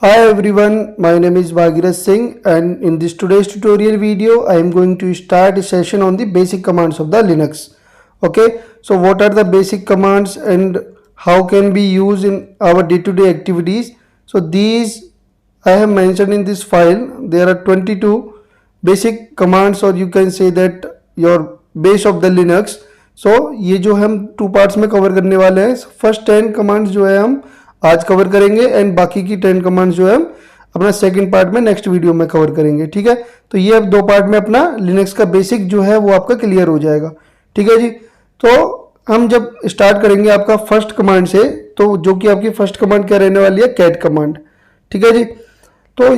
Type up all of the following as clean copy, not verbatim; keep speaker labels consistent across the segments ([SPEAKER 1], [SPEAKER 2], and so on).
[SPEAKER 1] Hi everyone, my name is Bhagirath Singh and in this today's tutorial video I am going to start a session on the basic commands of the Linux. Okay, so what are the basic commands and how can be used in our day-to-day activities? So these I have mentioned in this file. There are 22 basic commands or you can say that your base of the Linux. So ये जो हम two parts में cover करने वाले हैं, first 10 commands जो है हम आज कवर करेंगे एंड बाकी की 10 कमांड्स जो है हम अपना सेकंड पार्ट में नेक्स्ट वीडियो में कवर करेंगे। ठीक है, तो ये अब दो पार्ट में अपना लिनक्स का बेसिक जो है वो आपका क्लियर हो जाएगा। ठीक है जी, तो हम जब स्टार्ट करेंगे आपका फर्स्ट कमांड से, तो जो कि आपकी फर्स्ट कमांड क्या रहने वाली है, कैट कमांड। ठीक है जी, तो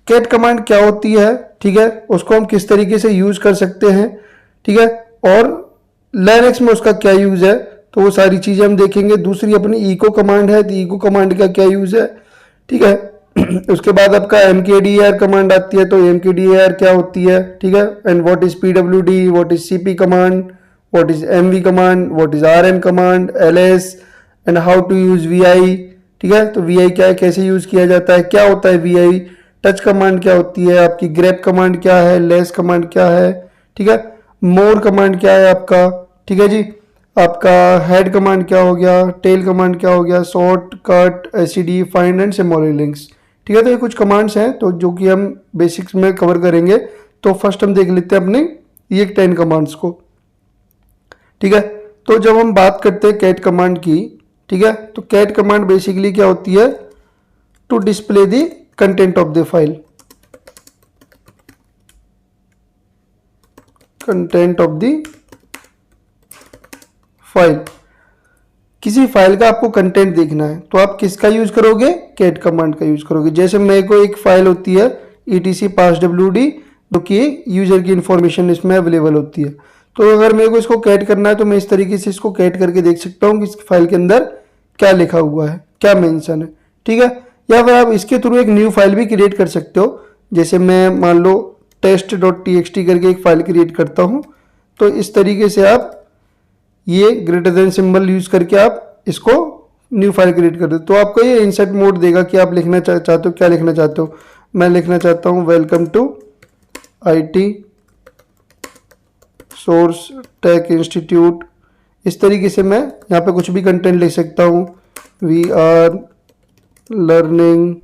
[SPEAKER 1] कैट कमांड क्या होती है, ठीक है, उसको हम किस तरीके से यूज कर सकते हैं, ठीक है, और लिनक्स में उसका क्या यूज है, तो वो सारी चीजें हम देखेंगे। दूसरी अपनी इको कमांड है, तो इको कमांड का क्या यूज है, ठीक है। उसके बाद आपका mkdir कमांड आती है, तो mkdir क्या होती है, ठीक है, and what is pwd, what is cp command, what is mv command, what is rm command, ls and how to use vi। ठीक है, तो vi क्या है, कैसे यूज किया जाता है, क्या होता है vi, टच कमांड क्या होती है आपकी, ग्रेप कमांड क्या है, लेस कमांड क्या है, ठीक है, मोर कमांड क्या है आपका, ठीक है जी, आपका हेड कमांड क्या हो गया, टेल कमांड क्या हो गया, short cut, SCD, find and symbolic links. ठीक है, तो ये कुछ कमांड्स हैं तो जो कि हम बेसिक्स में कवर करेंगे। तो फर्स्ट हम देख लेते हैं अपने ये 10 कमांड्स को। ठीक है, तो जब हम बात करते हैं कैट कमांड की, ठीक है, तो कैट कमांड बेसिकली क्या होती है, to display the content of the file, content of the file. किसी फाइल का आपको कंटेंट देखना है तो आप किसका यूज करोगे, कैट कमांड का यूज करोगे। जैसे मेरे को एक फाइल होती है etc passwd, जो कि यूजर की इंफॉर्मेशन इसमें अवेलेबल होती है। तो अगर मेरे को इसको कैट करना है तो मैं इस तरीके से इसको कैट करके देख सकता हूँ कि इस फाइल के अंदर क्या लिखा हुआ है, क्या मेंशन है। ठीक है, या फिर आप इसके थ्रू एक न्यू फाइल भी क्रिएट कर सकते हो। जैसे मैं मान लो test.txt करके एक फाइल क्रिएट करता हूँ, तो इस तरीके से आप ये ग्रेटर देन सिंबल यूज करके आप इसको न्यू फाइल क्रिएट कर दो। तो आपको ये इंसर्ट मोड देगा कि आप लिखना चाहते हो, क्या लिखना चाहते हो। मैं लिखना चाहता हूँ welcome to IT source tech institute. इस तरीके से मैं यहाँ पे कुछ भी कंटेंट लिख सकता हूँ। We are learning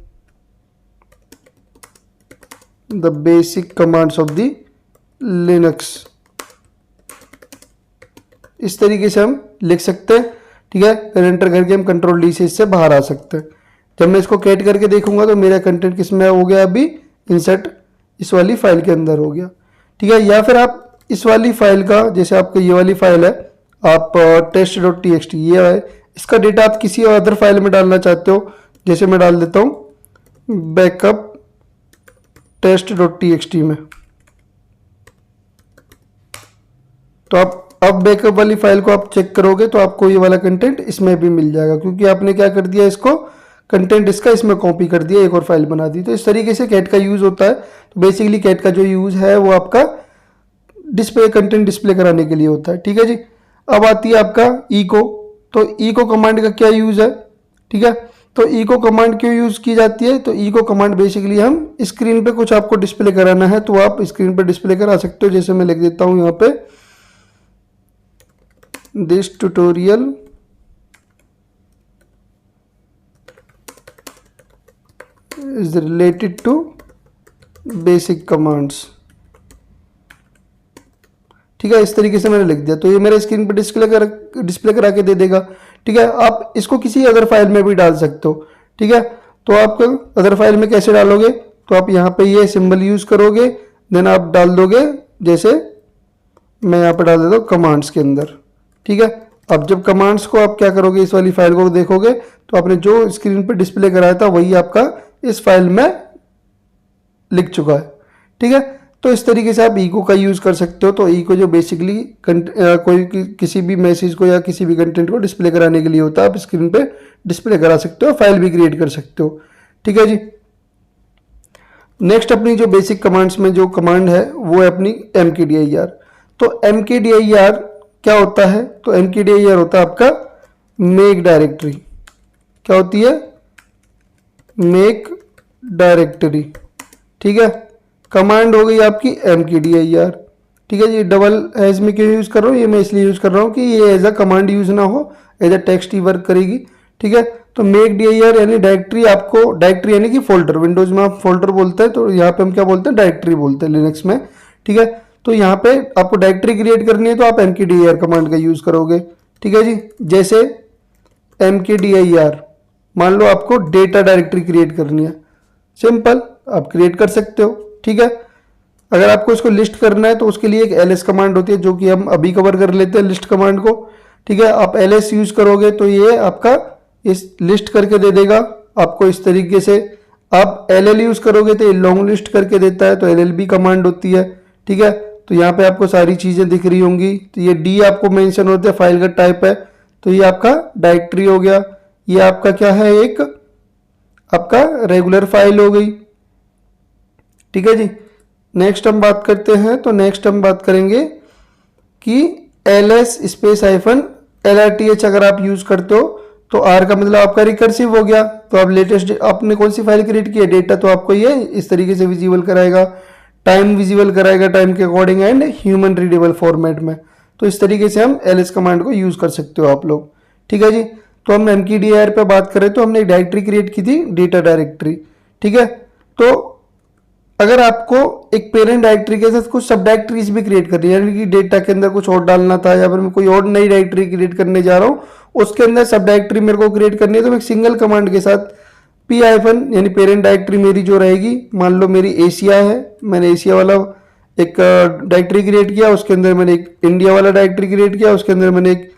[SPEAKER 1] the basic commands of the Linux, इस तरीके से हम लिख सकते हैं। ठीक है, फिर एंटर करके हम कंट्रोल डी से इससे बाहर आ सकते हैं। जब मैं इसको कैट करके देखूंगा तो मेरा कंटेंट किस में हो गया, अभी इंसर्ट इस वाली फाइल के अंदर हो गया। ठीक है, या फिर आप इस वाली फाइल का, जैसे आपको ये वाली फाइल है, आप test.txt ये है, इसका डेटा आप किसी अदर फाइल में डालना चाहते हो। जैसे मैं डाल देता हूँ बैकअप test.txt में, तो आप अब बैकअप वाली फाइल को आप चेक करोगे तो आपको ये वाला कंटेंट इसमें भी मिल जाएगा, क्योंकि आपने क्या कर दिया, इसको कंटेंट इसका इसमें कॉपी कर दिया, एक और फाइल बना दी। तो इस तरीके से कैट का यूज होता है। तो बेसिकली कैट का जो यूज है वो आपका डिस्प्ले, कंटेंट डिस्प्ले कराने के लिए होता है। ठीक है जी, अब आती है आपका इको। तो इको कमांड का क्या यूज है, ठीक है, तो इको कमांड क्यों यूज की जाती है, तो इको कमांड बेसिकली हम स्क्रीन पे कुछ आपको डिस्प्ले कराना है तो आप स्क्रीन पे डिस्प्ले करा सकते हो। जैसे मैं लिख देता हूँ यहाँ पे, this tutorial is related to basic commands। ठीक है, इस तरीके से मैंने लिख दिया तो ये मेरे स्क्रीन पर डिस्प्ले करा के दे देगा। ठीक है, आप इसको किसी अदर फाइल में भी डाल सकते हो। ठीक है, तो आप अदर फाइल में कैसे डालोगे, तो आप यहाँ पे ये सिंबल यूज करोगे, देन आप डाल दोगे, जैसे मैं यहाँ पे डाल देता हूँ कमांड्स के अंदर। ठीक है, अब जब कमांड्स को आप क्या करोगे, इस वाली फाइल को देखोगे तो आपने जो स्क्रीन पे डिस्प्ले कराया था वही आपका इस फाइल में लिख चुका है। ठीक है, तो इस तरीके से आप इको का यूज कर सकते हो। तो इको जो बेसिकली कोई किसी भी मैसेज को या किसी भी कंटेंट को डिस्प्ले कराने के लिए होता है, आप स्क्रीन पे डिस्प्ले करा सकते हो, फाइल भी क्रिएट कर सकते हो। ठीक है जी, नेक्स्ट अपनी जो बेसिक कमांड्स में जो कमांड है वो है अपनी mkdir। तो mkdir क्या होता है, तो mkdir होता है आपका मेक डायरेक्टरी। क्या होती है, मेक डायरेक्टरी, ठीक है। कमांड हो गई आपकी mkdir, ठीक है जी। डबल एज में क्यों यूज़ कर रहा हूँ, ये मैं इसलिए यूज़ कर रहा हूँ कि ये एज अ कमांड यूज़ ना हो, एज अ टेक्स्ट ही वर्क करेगी, ठीक है। तो मेक dir यानी डायरेक्टरी, आपको डायरेक्टरी यानी कि फोल्डर, विंडोज में आप फोल्डर बोलते हैं, तो यहाँ पे हम क्या बोलते हैं, डायरेक्टरी बोलते हैं लिनक्स में, ठीक है। तो यहाँ पे आपको डायरेक्टरी क्रिएट करनी है तो आप mkdir कमांड का यूज़ करोगे, ठीक है जी। जैसे mkdir, मान लो आपको डेटा डायरेक्टरी क्रिएट करनी है, सिंपल आप क्रिएट कर सकते हो, ठीक है। अगर आपको इसको लिस्ट करना है तो उसके लिए एक ls कमांड होती है, जो कि हम अभी कवर कर लेते हैं लिस्ट कमांड को, ठीक है। आप ls यूज करोगे तो ये आपका इस लिस्ट करके दे देगा आपको इस तरीके से। आप ll यूज करोगे तो ये लॉन्ग लिस्ट करके देता है, तो llb कमांड होती है, ठीक है। तो यहाँ पे आपको सारी चीजें दिख रही होंगी। तो ये d आपको मेंशन होता है, फाइल का टाइप है, तो ये आपका डायरेक्टरी हो गया। ये आपका क्या है, एक आपका रेगुलर फाइल हो गई, ठीक है जी। नेक्स्ट हम बात करते हैं, तो नेक्स्ट हम बात करेंगे कि ls स्पेस हाइफन lrth अगर आप यूज करते हो तो r का मतलब आपका रिकर्सिव हो गया। तो आप लेटेस्ट आपने कौन सी फाइल क्रिएट की है, डेटा, तो आपको ये इस तरीके से विजिबल कराएगा, टाइम विजिबल कराएगा टाइम के according and human readable format में। तो इस तरीके से हम ls कमांड को यूज कर सकते हो आप लोग, ठीक है जी। तो हम mkdir पे बात करें तो हमने एक डायरेक्टरी क्रिएट की थी, डेटा डायरेक्टरी, ठीक है। तो अगर आपको एक पेरेंट डायरेक्टरी के साथ कुछ सब डायरेक्टरीज भी क्रिएट करनी है, यानी कि डेटा के अंदर कुछ और डालना था, या फिर मैं कोई और नई डायरेक्टरी क्रिएट करने जा रहा हूँ, उसके अंदर सब डायरेक्टरी मेरे को क्रिएट करनी है, तो मैं एक सिंगल कमांड के साथ p हाइफन यानी पेरेंट डायरेक्टरी मेरी जो रहेगी, मान लो मेरी एशिया है, मैंने एशिया वाला एक डायरेक्टरी क्रिएट किया, उसके अंदर मैंने एक इंडिया वाला डायरेक्टरी क्रिएट किया, उसके अंदर मैंने एक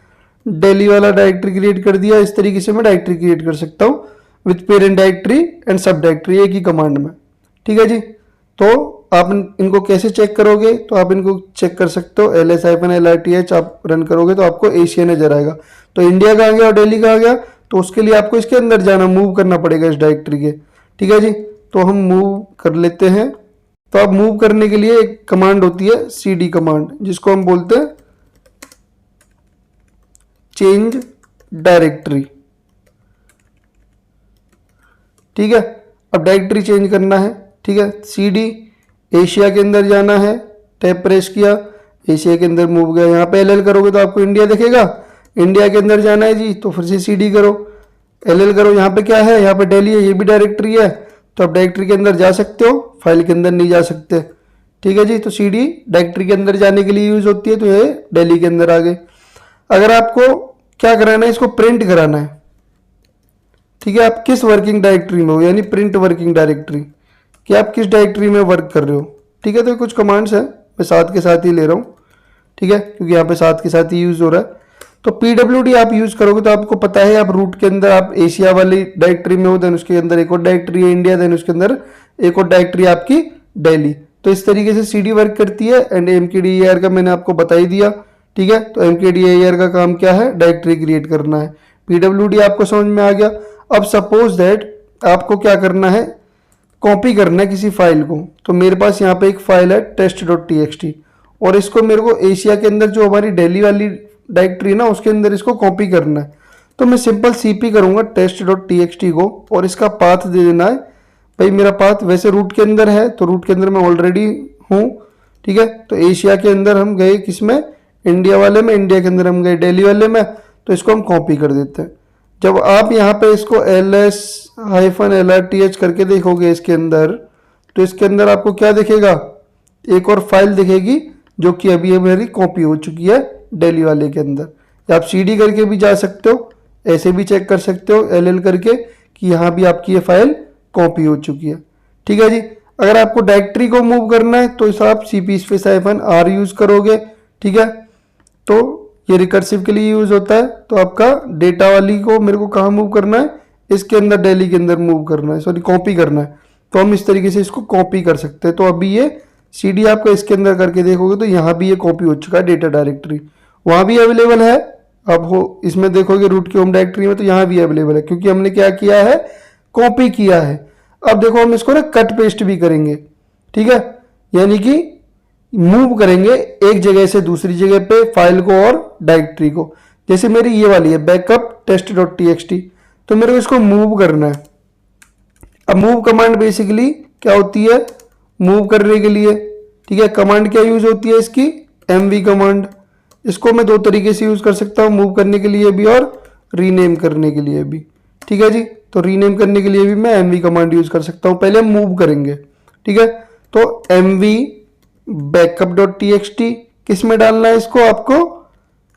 [SPEAKER 1] दिल्ली वाला डायरेक्टरी क्रिएट कर दिया। इस तरीके से मैं डायरेक्टरी क्रिएट कर सकता हूँ विथ पेरेंट डायरेक्टरी एंड सब डायरेक्टरी एक ही कमांड में, ठीक है जी। तो आप इनको कैसे चेक करोगे, तो आप इनको चेक कर सकते हो ls-lrth आप रन करोगे तो आपको एशिया नजर आएगा। तो इंडिया का आ गया और दिल्ली का आ गया, तो उसके लिए आपको इसके अंदर जाना, मूव करना पड़ेगा इस डायरेक्टरी के, ठीक है जी। तो हम मूव कर लेते हैं। तो आप मूव करने के लिए एक कमांड होती है cd कमांड, जिसको हम बोलते हैं चेंज डायरेक्टरी, ठीक है। अब डायरेक्टरी चेंज करना है, ठीक है। cd एशिया के अंदर जाना है, टैब प्रेस किया, एशिया के अंदर मूव गया। यहाँ पे ll करोगे तो आपको इंडिया दिखेगा, इंडिया के अंदर जाना है जी, तो फिर से cd करो, ll करो, यहाँ पे क्या है, यहाँ पे दिल्ली है, ये भी डायरेक्टरी है, तो आप डायरेक्टरी के अंदर जा सकते हो, फाइल के अंदर नहीं जा सकते, ठीक है जी। तो cd डायरेक्टरी के अंदर जाने के लिए यूज होती है, तो ये दिल्ली के अंदर आ गए। अगर आपको क्या कराना है, इसको प्रिंट कराना है, ठीक है। आप किस वर्किंग डायरेक्टरी में हो, यानी प्रिंट वर्किंग डायरेक्टरी, कि आप किस डायरेक्टरी में वर्क कर रहे हो, ठीक है। तो कुछ कमांड्स हैं, मैं साथ के साथ ही ले रहा हूँ, ठीक है, क्योंकि यहाँ पे साथ के साथ ही यूज हो रहा है। तो pwd आप यूज करोगे तो आपको पता है, आप रूट के अंदर आप एशिया वाली डायरेक्टरी में हो, देन उसके अंदर एक और डायरेक्टरी है इंडिया, देन उसके अंदर एक और डायरेक्टरी आपकी दिल्ली। तो इस तरीके से cd वर्क करती है। एंड mkdir का मैंने आपको बता ही दिया, ठीक है। तो mkdir का काम क्या है, डायरेक्टरी क्रिएट करना है। pwd आपको समझ में आ गया। अब सपोज दैट आपको क्या करना है, कॉपी करना है किसी फाइल को। तो मेरे पास यहाँ पे एक फाइल है test.txt, और इसको मेरे को एशिया के अंदर जो हमारी दिल्ली वाली डायरेक्टरी ना, उसके अंदर इसको कॉपी करना है। तो मैं सिंपल cp करूँगा test.txt को, और इसका पाथ दे देना है। भाई मेरा पाथ वैसे रूट के अंदर है, तो रूट के अंदर मैं ऑलरेडी हूँ, ठीक है। तो एशिया के अंदर हम गए किसमें, इंडिया वाले में, इंडिया के अंदर हम गए दिल्ली वाले में, तो इसको हम कॉपी कर देते हैं। जब आप यहाँ पे इसको ls-lrth करके देखोगे इसके अंदर, तो इसके अंदर आपको क्या दिखेगा, एक और फाइल दिखेगी जो कि अभी मेरी कॉपी हो चुकी है दिल्ली वाले के अंदर। या आप cd करके भी जा सकते हो, ऐसे भी चेक कर सकते हो ll करके कि यहाँ भी आपकी ये फाइल कॉपी हो चुकी है, ठीक है जी। अगर आपको डायरेक्टरी को मूव करना है तो इस आप cp-r यूज करोगे, ठीक है। तो ये रिकर्सिव के लिए यूज होता है। तो आपका डेटा वाली को मेरे को कहाँ मूव करना है, इसके अंदर दिल्ली के अंदर मूव करना है, सॉरी कॉपी करना है। तो हम इस तरीके से इसको कॉपी कर सकते हैं। तो अभी ये cd आपका इसके अंदर करके देखोगे तो यहाँ भी ये कॉपी हो चुका है डेटा डायरेक्टरी, वहाँ भी अवेलेबल है। अब हो इसमें देखोगे रूट की होम डायरेक्टरी में, तो यहाँ भी अवेलेबल है, क्योंकि हमने क्या किया है, कॉपी किया है। अब देखो हम इसको ना कट पेस्ट भी करेंगे, ठीक है, यानी कि मूव करेंगे एक जगह से दूसरी जगह पे फाइल को और डायरेक्टरी को। जैसे मेरी ये वाली है बैकअप test.txt, तो मेरे को इसको मूव करना है, अब मूव कमांड बेसिकली क्या होती है, मूव करने के लिए, ठीक है। कमांड क्या यूज होती है इसकी, एमवी कमांड। इसको मैं दो तरीके से यूज कर सकता हूँ, मूव करने के लिए भी और रीनेम करने के लिए भी, ठीक है जी। तो रीनेम करने के लिए भी मैं एमवी कमांड यूज कर सकता हूँ। पहले हम मूव करेंगे, ठीक है। तो MV backup dot T X T, किस में डालना है इसको, आपको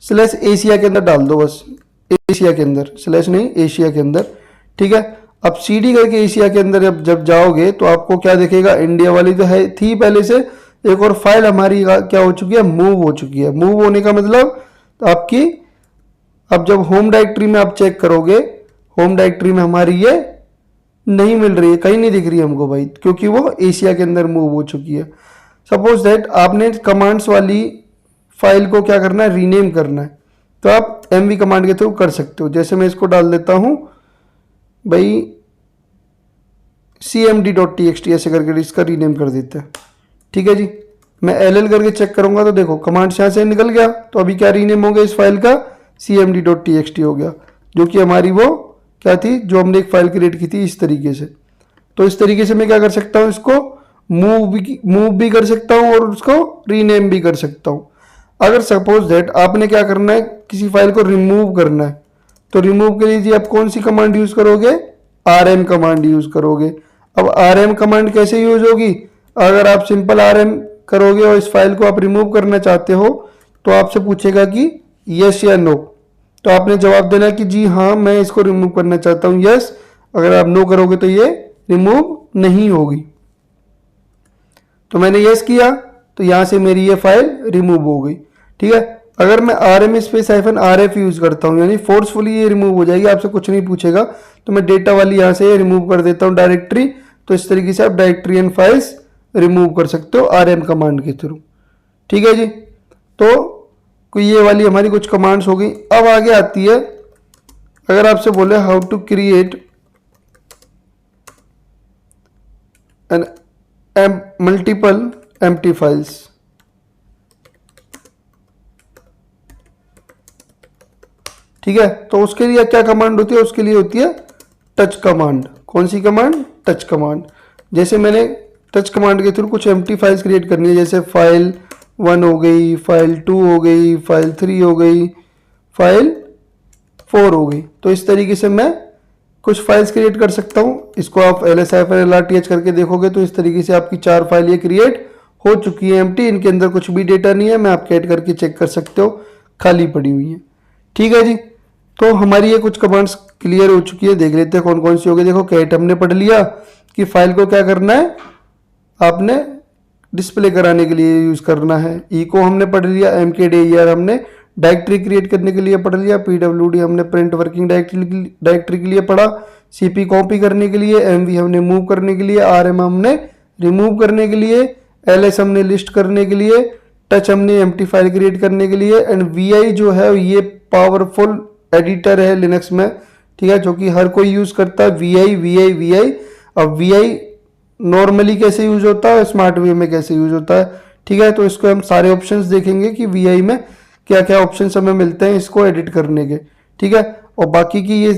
[SPEAKER 1] स्लैश एशिया के अंदर डाल दो बस, एशिया के अंदर, स्लैश नहीं, एशिया के अंदर, ठीक है। अब सीडी करके एशिया के अंदर जब जाओगे तो आपको क्या दिखेगा, इंडिया वाली तो है थी पहले से, एक और फाइल हमारी क्या हो चुकी है, मूव हो चुकी है। मूव होने का मतलब तो आपकी, अब जब होम डायरेक्टरी में आप चेक करोगे, होम डायरेक्टरी में हमारी ये नहीं मिल रही है, कहीं नहीं दिख रही है हमको भाई, क्योंकि वो एशिया के अंदर मूव हो चुकी है। सपोज दैट आपने कमांड्स वाली फाइल को क्या करना है, रीनेम करना है, तो आप एमवी कमांड के थ्रू कर सकते हो। जैसे मैं इसको डाल देता हूं भाई cmd.txt, ऐसे करके इसका रीनेम कर देते हैं, ठीक है जी। मैं एल करके चेक करूंगा तो देखो कमांड्स यहाँ से निकल गया, तो अभी क्या रीनेम हो गया इस फाइल का, cmd.txt हो गया, जो कि हमारी वो क्या थी, जो हमने एक फाइल क्रिएट की थी इस तरीके से। तो इस तरीके से मैं क्या कर सकता हूँ, इसको मूव भी कर सकता हूँ और उसको रीनेम भी कर सकता हूँ। अगर सपोज दैट आपने क्या करना है, किसी फाइल को रिमूव करना है, तो रिमूव के लिए जी आप कौन सी कमांड यूज करोगे, rm कमांड यूज करोगे। अब rm कमांड कैसे यूज होगी, अगर आप सिंपल rm करोगे और इस फाइल को आप रिमूव करना चाहते हो तो आपसे पूछेगा कि यस या नो, तो आपने जवाब देना कि जी हाँ मैं इसको रिमूव करना चाहता हूँ, यस। अगर आप नो करोगे तो ये रिमूव नहीं होगी। तो मैंने यस किया तो यहां से मेरी ये फाइल रिमूव हो गई, ठीक है। अगर मैं rm स्पेस -rf यूज करता हूँ, यानी फोर्सफुली ये रिमूव हो जाएगी, आपसे कुछ नहीं पूछेगा, तो मैं डेटा वाली यहाँ से रिमूव कर देता हूँ डायरेक्टरी। तो इस तरीके से आप डायरेक्टरी एंड फाइल्स रिमूव कर सकते हो rm कमांड के थ्रू, ठीक है जी। तो ये वाली हमारी कुछ कमांड्स हो गई। अब आगे आती है, अगर आपसे बोले how to create an multiple empty files, ठीक है। तो उसके लिए क्या कमांड होती है, उसके लिए होती है टच कमांड। कौन सी कमांड, टच कमांड। जैसे मैंने टच कमांड के थ्रू कुछ एम्प्टी फाइल्स क्रिएट करनी है, जैसे फाइल 1 हो गई, फाइल 2 हो गई, फाइल 3 हो गई, फाइल 4 हो गई। तो इस तरीके से मैं कुछ फाइल्स क्रिएट कर सकता हूँ। इसको आप lsif करके देखोगे तो इस तरीके से आपकी 4 फाइल ये क्रिएट हो चुकी है एम्प्टी, इनके अंदर कुछ भी डेटा नहीं है, मैं आपके ऐड करके चेक कर सकते हो, खाली पड़ी हुई है, ठीक है जी। तो हमारी ये कुछ कमांड्स क्लियर हो चुकी है, देख लेते हैं कौन कौन सी हो गई। देखो कैट हमने पढ़ लिया कि फाइल को क्या करना है, आपने डिस्प्ले कराने के लिए यूज करना है। इको हमने पढ़ लिया, mkdir हमने डायरेक्टरी क्रिएट करने के लिए पढ़ लिया, pwd हमने प्रिंट वर्किंग डायरेक्टरी के लिए पढ़ा, cp कॉपी करने के लिए, mv हमने मूव करने के लिए, rm हमने रिमूव करने के लिए, ls हमने लिस्ट करने के लिए, टच हमने एम्प्टी फाइल क्रिएट करने के लिए, एंड vi जो है ये पावरफुल एडिटर है लिनक्स में, ठीक है, जो कि हर कोई यूज करता है। vi। अब vi नॉर्मली कैसे यूज होता है, स्मार्ट वे में कैसे यूज होता है, ठीक है। तो इसको हम सारे ऑप्शंस देखेंगे कि vi में क्या क्या ऑप्शंस हमें मिलते हैं इसको एडिट करने के, ठीक है। और बाकी की ये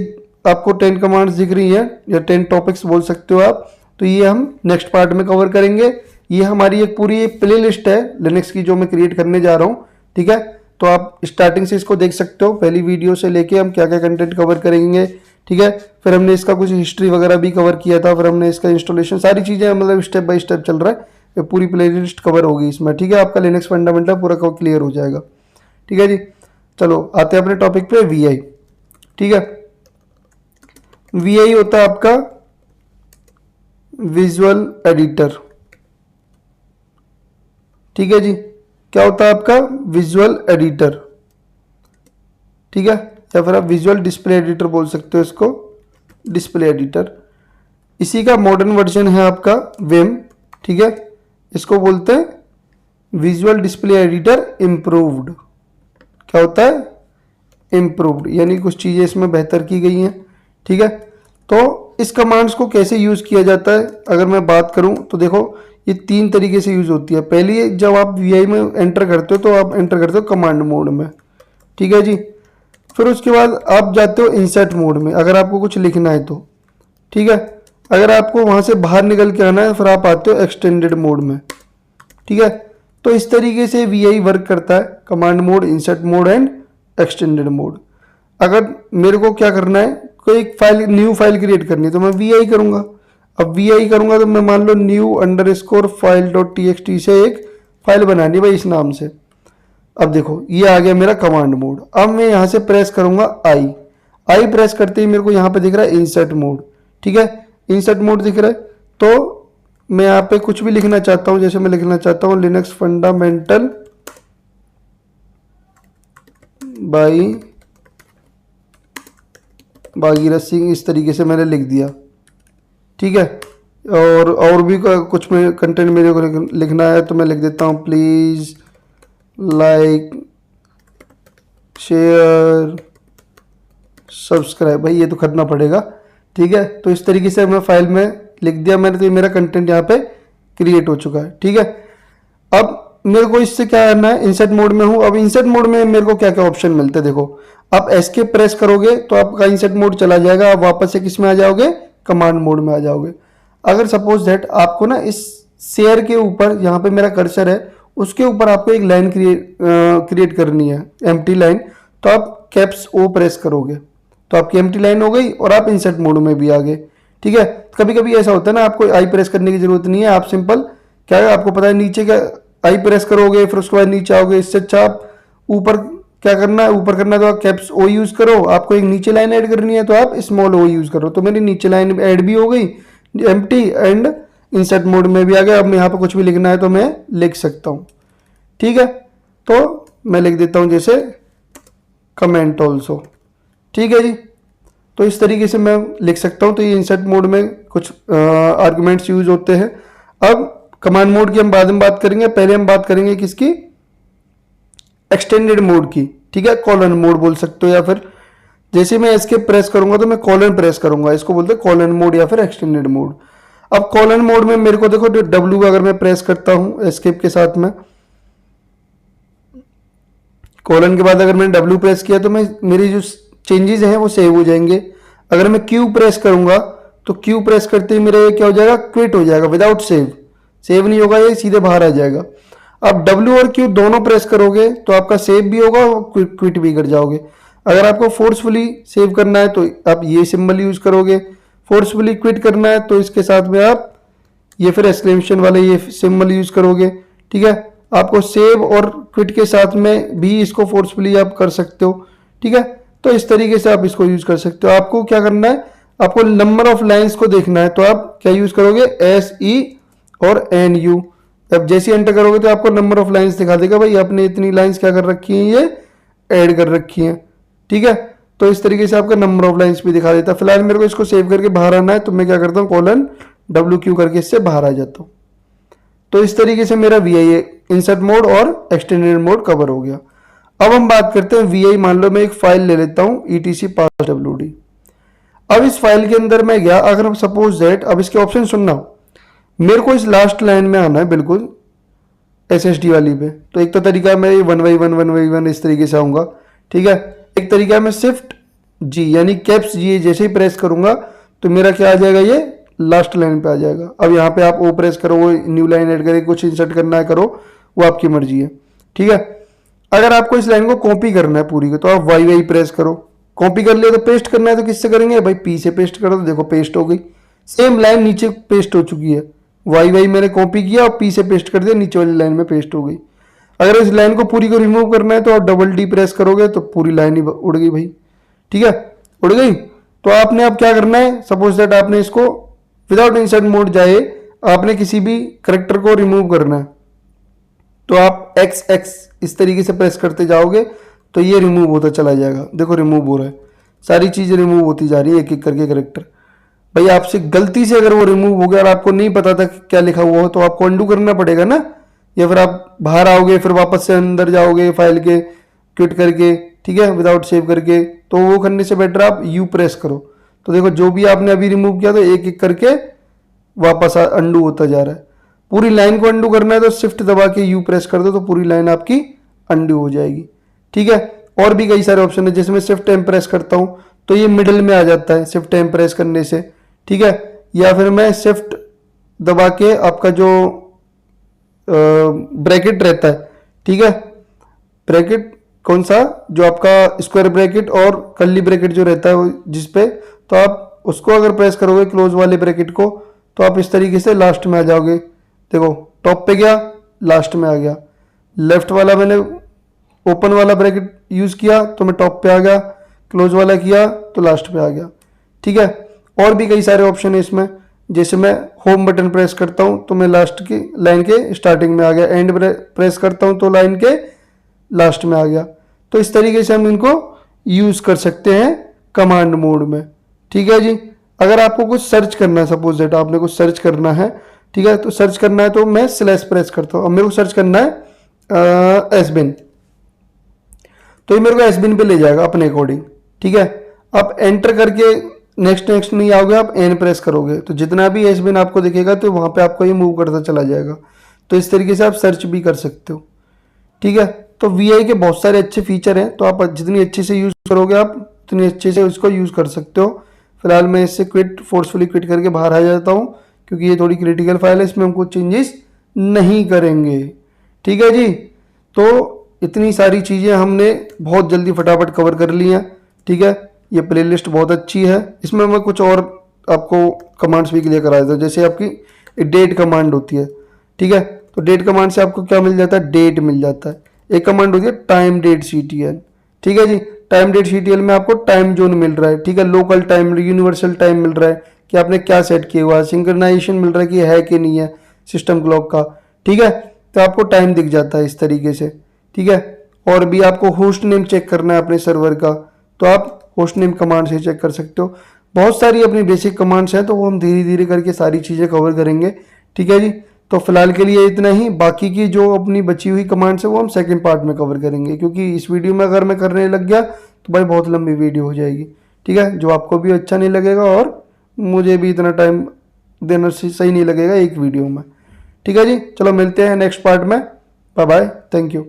[SPEAKER 1] आपको 10 कमांड्स दिख रही हैं या 10 टॉपिक्स बोल सकते हो आप, तो ये हम नेक्स्ट पार्ट में कवर करेंगे। ये हमारी एक पूरी प्ले लिस्ट है लिनक्स की जो मैं क्रिएट करने जा रहा हूँ, ठीक है। तो आप स्टार्टिंग से इसको देख सकते हो, पहली वीडियो से लेके हम क्या क्या कंटेंट कवर करेंगे, ठीक है। फिर हमने इसका कुछ हिस्ट्री वगैरह भी कवर किया था, फिर हमने इसका इंस्टॉलेशन, सारी चीज़ें मतलब स्टेप बाय स्टेप चल रहा है, ये पूरी प्ले लिस्ट कवर होगी इसमें, ठीक है। आपका लिनक्स फंडामेंटल पूरा क्लियर हो जाएगा, ठीक है जी। चलो आते हैं अपने टॉपिक पे, vi, ठीक है। vi होता है आपका विजुअल एडिटर, ठीक है जी। क्या होता है आपका विजुअल एडिटर, ठीक है, या फिर आप विजुअल डिस्प्ले एडिटर बोल सकते हो इसको, डिस्प्ले एडिटर। इसी का मॉडर्न वर्जन है आपका विम, ठीक है। इसको बोलते हैं विजुअल डिस्प्ले एडिटर इम्प्रूव्ड। क्या होता है, इम्प्रूव्ड, यानी कुछ चीज़ें इसमें बेहतर की गई हैं, ठीक है। तो इस कमांड्स को कैसे यूज़ किया जाता है अगर मैं बात करूं तो देखो ये 3 तरीके से यूज़ होती है। पहली, जब आप vi में एंटर करते हो तो आप एंटर करते हो कमांड मोड में, ठीक है जी। फिर उसके बाद आप जाते हो इंसर्ट मोड में अगर आपको कुछ लिखना है तो, ठीक है। अगर आपको वहाँ से बाहर निकल के आना है फिर आप आते हो एक्सटेंडेड मोड में, ठीक है। तो इस तरीके से VI वर्क करता है, command mode, insert mode and extended mode. अगर मेरे को क्या करना है, कोई एक फाइल, न्यू फाइल क्रिएट करनी है तो मैं VI करूँगा। अब VI करूँगा तो मैं मान लो new underscore file dot TXT से एक फाइल बनानी है भाई इस नाम से। अब देखो ये आ गया मेरा कमांड मोड। अब मैं यहाँ से प्रेस करूँगा आई प्रेस करते ही मेरे को यहाँ पे दिख रहा है इंसर्ट मोड, ठीक है। इंसर्ट मोड दिख रहा है तो मैं यहाँ पे कुछ भी लिखना चाहता हूँ, जैसे मैं लिखना चाहता हूँ Linux fundamental by Bhagirath Singh, इस तरीके से मैंने लिख दिया, ठीक है। और भी कुछ में कंटेंट मेरे को लिखना है तो मैं लिख देता हूँ प्लीज़ लाइक शेयर सब्सक्राइब, भाई ये तो करना पड़ेगा, ठीक है। तो इस तरीके से मैं फाइल में लिख दिया मैंने, तो मेरा कंटेंट यहाँ पे क्रिएट हो चुका है, ठीक है। अब मेरे को इससे क्या करना है, इंसर्ट मोड में हूँ। अब इंसर्ट मोड में मेरे को क्या क्या ऑप्शन मिलते हैं, देखो आप एस्केप प्रेस करोगे तो आपका इंसर्ट मोड चला जाएगा, आप वापस से किस में आ जाओगे, कमांड मोड में आ जाओगे। अगर सपोज दैट आपको ना इस शेयर के ऊपर, यहाँ पे मेरा कर्सर है उसके ऊपर आपको एक लाइन क्रिएट करनी है, एम्प्टी लाइन, तो आप कैप्स O प्रेस करोगे तो आपकी एम्प्टी लाइन हो गई और आप इंसर्ट मोड में भी आ गए, ठीक है। कभी कभी ऐसा होता है ना, आपको आई प्रेस करने की जरूरत नहीं है, आप सिंपल क्या है, आपको पता है नीचे का आई प्रेस करोगे फिर उसके बाद नीचे आओगे, इससे अच्छा आप ऊपर क्या करना है, ऊपर करना है तो आप कैप्स O यूज करो। आपको एक नीचे लाइन ऐड करनी है तो आप स्मॉल O यूज करो। तो मेरी नीचे लाइन ऐड भी हो गई, एम्प्टी एंड इंसर्ट मोड में भी आ गया। अब मैं यहाँ पे कुछ भी लिखना है तो मैं लिख सकता हूँ, ठीक है। तो मैं लिख देता हूँ जैसे कमेंट ऑल्सो, ठीक है जी। तो इस तरीके से मैं लिख सकता हूँ। तो ये इंसर्ट मोड में कुछ आर्गुमेंट्स यूज होते हैं। अब कमांड मोड की हम बाद में बात करेंगे, पहले हम बात करेंगे किसकी, एक्सटेंडेड मोड की, ठीक है। कॉलन मोड बोल सकते हो, या फिर जैसे मैं एस्केप प्रेस करूंगा तो मैं कॉलन प्रेस करूंगा, इसको बोलते हैं कॉलन मोड या फिर एक्सटेंडेड मोड। अब कॉलन मोड में मेरे को देखो W अगर मैं प्रेस करता हूं एस्केप के साथ में, कॉलन के बाद अगर मैंने W प्रेस किया तो मैं मेरी जो चेंजेस हैं वो सेव हो जाएंगे। अगर मैं Q प्रेस करूंगा तो Q प्रेस करते ही मेरा ये क्या हो जाएगा, क्विट हो जाएगा विदाउट सेव, सेव नहीं होगा, ये सीधे बाहर आ जाएगा। अब W और Q दोनों प्रेस करोगे तो आपका सेव भी होगा और क्विट भी कर जाओगे। अगर आपको फोर्सफुली सेव करना है तो आप ये सिंबल यूज करोगे, फोर्सफुली क्विट करना है तो इसके साथ में आप ये फिर एक्सक्लेमेशन वाले ये सिंबल यूज करोगे, ठीक है। आपको सेव और क्विट के साथ में भी इसको फोर्सफुली आप कर सकते हो, ठीक है। तो इस तरीके से आप इसको यूज कर सकते हो। आपको क्या करना है, आपको नंबर ऑफ लाइंस को देखना है तो आप क्या यूज करोगे, SE और NU। अब जैसे एंटर करोगे तो आपको नंबर ऑफ लाइंस दिखा देगा, भाई आपने इतनी लाइंस क्या कर रखी हैं, ये ऐड कर रखी हैं, ठीक है। तो इस तरीके से आपका नंबर ऑफ लाइंस भी दिखा देता है। फिलहाल मेरे को इसको सेव करके बाहर आना है तो मैं क्या करता हूँ, कॉलन WQ करके इससे बाहर आ जाता हूँ। तो इस तरीके से मेरा VI इंसर्ट मोड और एक्सटेंडेड मोड कवर हो गया। अब हम बात करते हैं VI, मान लो मैं एक फाइल ले लेता हूँ etc parswd। अब इस फाइल के अंदर मैं गया, अगर सपोज दैट, अब इसके ऑप्शन सुनना, मेरे को इस लास्ट लाइन में आना है बिल्कुल SSD वाली पे। तो एक तो तरीका है मैं 1/1 इस तरीके से आऊँगा, ठीक है। एक तरीका है मैं शिफ्ट G यानी कैप्स G जैसे ही प्रेस करूंगा तो मेरा क्या आ जाएगा, ये लास्ट लाइन पे आ जाएगा। अब यहाँ पे आप O प्रेस करो, वो न्यू लाइन ऐड करके कुछ इंसर्ट करना है करो, वो आपकी मर्जी है, ठीक है। अगर आपको इस लाइन को कॉपी करना है पूरी को तो आप YY प्रेस करो, कॉपी कर लिया तो पेस्ट करना है तो किससे करेंगे भाई, P से पेस्ट करो, तो देखो पेस्ट हो गई, सेम लाइन नीचे पेस्ट हो चुकी है। YY मैंने कॉपी किया और P से पेस्ट कर दिया, नीचे वाली लाइन में पेस्ट हो गई। अगर इस लाइन को पूरी को रिमूव करना है तो आप D प्रेस करोगे तो पूरी लाइन ही उड़ गई भाई, ठीक है, उड़ गई। तो आपने अब क्या करना है, सपोज दैट आपने इसको विदाउट इंसर्ट मोड जाए, आपने किसी भी करेक्टर को रिमूव करना है तो आप XX इस तरीके से प्रेस करते जाओगे तो ये रिमूव होता चला जाएगा। देखो रिमूव हो रहा है, सारी चीज़ें रिमूव होती जा रही है एक एक करके करेक्टर। भाई आपसे गलती से अगर वो रिमूव हो गया और आपको नहीं पता था क्या लिखा हुआ हो तो आपको अंडू करना पड़ेगा ना, या फिर आप बाहर आओगे फिर वापस से अंदर जाओगे फाइल के क्विट करके, ठीक है, विदाउट सेव करके। तो वो करने से बेटर आप U प्रेस करो। तो देखो जो भी आपने अभी रिमूव किया तो एक एक करके वापस अंडू होता जा रहा है। पूरी लाइन को अंडू करना है तो शिफ्ट दबा के U प्रेस कर दो तो पूरी लाइन आपकी अंडू हो जाएगी, ठीक है। और भी कई सारे ऑप्शन है, जैसे मैं शिफ्ट M प्रेस करता हूँ तो ये मिडिल में आ जाता है शिफ्ट M प्रेस करने से, ठीक है। या फिर मैं शिफ्ट दबा के आपका जो ब्रैकेट रहता है, ठीक है, ब्रैकेट कौन सा, जो आपका स्क्वायर ब्रैकेट और कर्ली ब्रैकेट जो रहता है वो जिस पे, तो आप उसको अगर प्रेस करोगे क्लोज वाले ब्रैकेट को, तो आप इस तरीके से लास्ट में आ जाओगे। देखो टॉप पे गया, लास्ट में आ गया। लेफ्ट वाला मैंने ओपन वाला ब्रैकेट यूज़ किया तो मैं टॉप पे आ गया, क्लोज वाला किया तो लास्ट पे आ गया, ठीक है। और भी कई सारे ऑप्शन है इसमें, जैसे मैं होम बटन प्रेस करता हूँ तो मैं लास्ट की लाइन के स्टार्टिंग में आ गया, एंड प्रेस करता हूँ तो लाइन के लास्ट में आ गया। तो इस तरीके से हम इनको यूज़ कर सकते हैं कमांड मोड में, ठीक है जी। अगर आपको कुछ सर्च करना है, सपोज दैट आपने कुछ सर्च करना है, ठीक है, तो सर्च करना है तो मैं स्लैश प्रेस करता हूँ। अब मेरे को सर्च करना है एसबिन, तो ये मेरे को एसबिन पे ले जाएगा अपने अकॉर्डिंग, ठीक है। आप एंटर करके नेक्स्ट नेक्स्ट नहीं आओगे, आप एन प्रेस करोगे तो जितना भी एसबिन आपको दिखेगा तो वहाँ पे आपको ये मूव करता चला जाएगा। तो इस तरीके से आप सर्च भी कर सकते हो, ठीक है। तो वीआई के बहुत सारे अच्छे फीचर हैं, तो आप जितनी अच्छे से यूज़ करोगे आप उतनी अच्छे से उसको यूज़ कर सकते हो। फिलहाल मैं इससे फोर्सफुली क्विट करके बाहर आ जाता हूँ, क्योंकि ये थोड़ी क्रिटिकल फाइल है, इसमें हम कुछ चेंजेस नहीं करेंगे, ठीक है जी। तो इतनी सारी चीज़ें हमने बहुत जल्दी फटाफट कवर कर ली हैं, ठीक है। ये प्लेलिस्ट बहुत अच्छी है, इसमें मैं कुछ और आपको कमांड्स भी क्लियर करा देता हूँ। जैसे आपकी डेट कमांड होती है, ठीक है, तो डेट कमांड से आपको क्या मिल जाता है, डेट मिल जाता है। एक कमांड होती है टाइम डेट CTL, ठीक है जी। टाइम डेट CTL में आपको टाइम जोन मिल रहा है, ठीक है, लोकल टाइम, यूनिवर्सल टाइम मिल रहा है कि आपने क्या सेट किया हुआ है, सिंक्रोनाइजेशन मिल रहा है कि है कि नहीं है सिस्टम क्लॉक का, ठीक है। तो आपको टाइम दिख जाता है इस तरीके से, ठीक है। और भी आपको होस्ट नेम चेक करना है अपने सर्वर का, तो आप होस्ट नेम कमांड से चेक कर सकते हो। बहुत सारी अपनी बेसिक कमांड्स हैं, तो वो हम धीरे धीरे करके सारी चीज़ें कवर करेंगे, ठीक है जी। तो फिलहाल के लिए इतना ही, बाकी की जो अपनी बची हुई कमांड्स है वो हम सेकंड पार्ट में कवर करेंगे, क्योंकि इस वीडियो में अगर मैं करने लग गया तो भाई बहुत लंबी वीडियो हो जाएगी, ठीक है, जो आपको भी अच्छा नहीं लगेगा और मुझे भी इतना टाइम देना सही नहीं लगेगा एक वीडियो में, ठीक है जी। चलो मिलते हैं नेक्स्ट पार्ट में, बाय बाय, थैंक यू।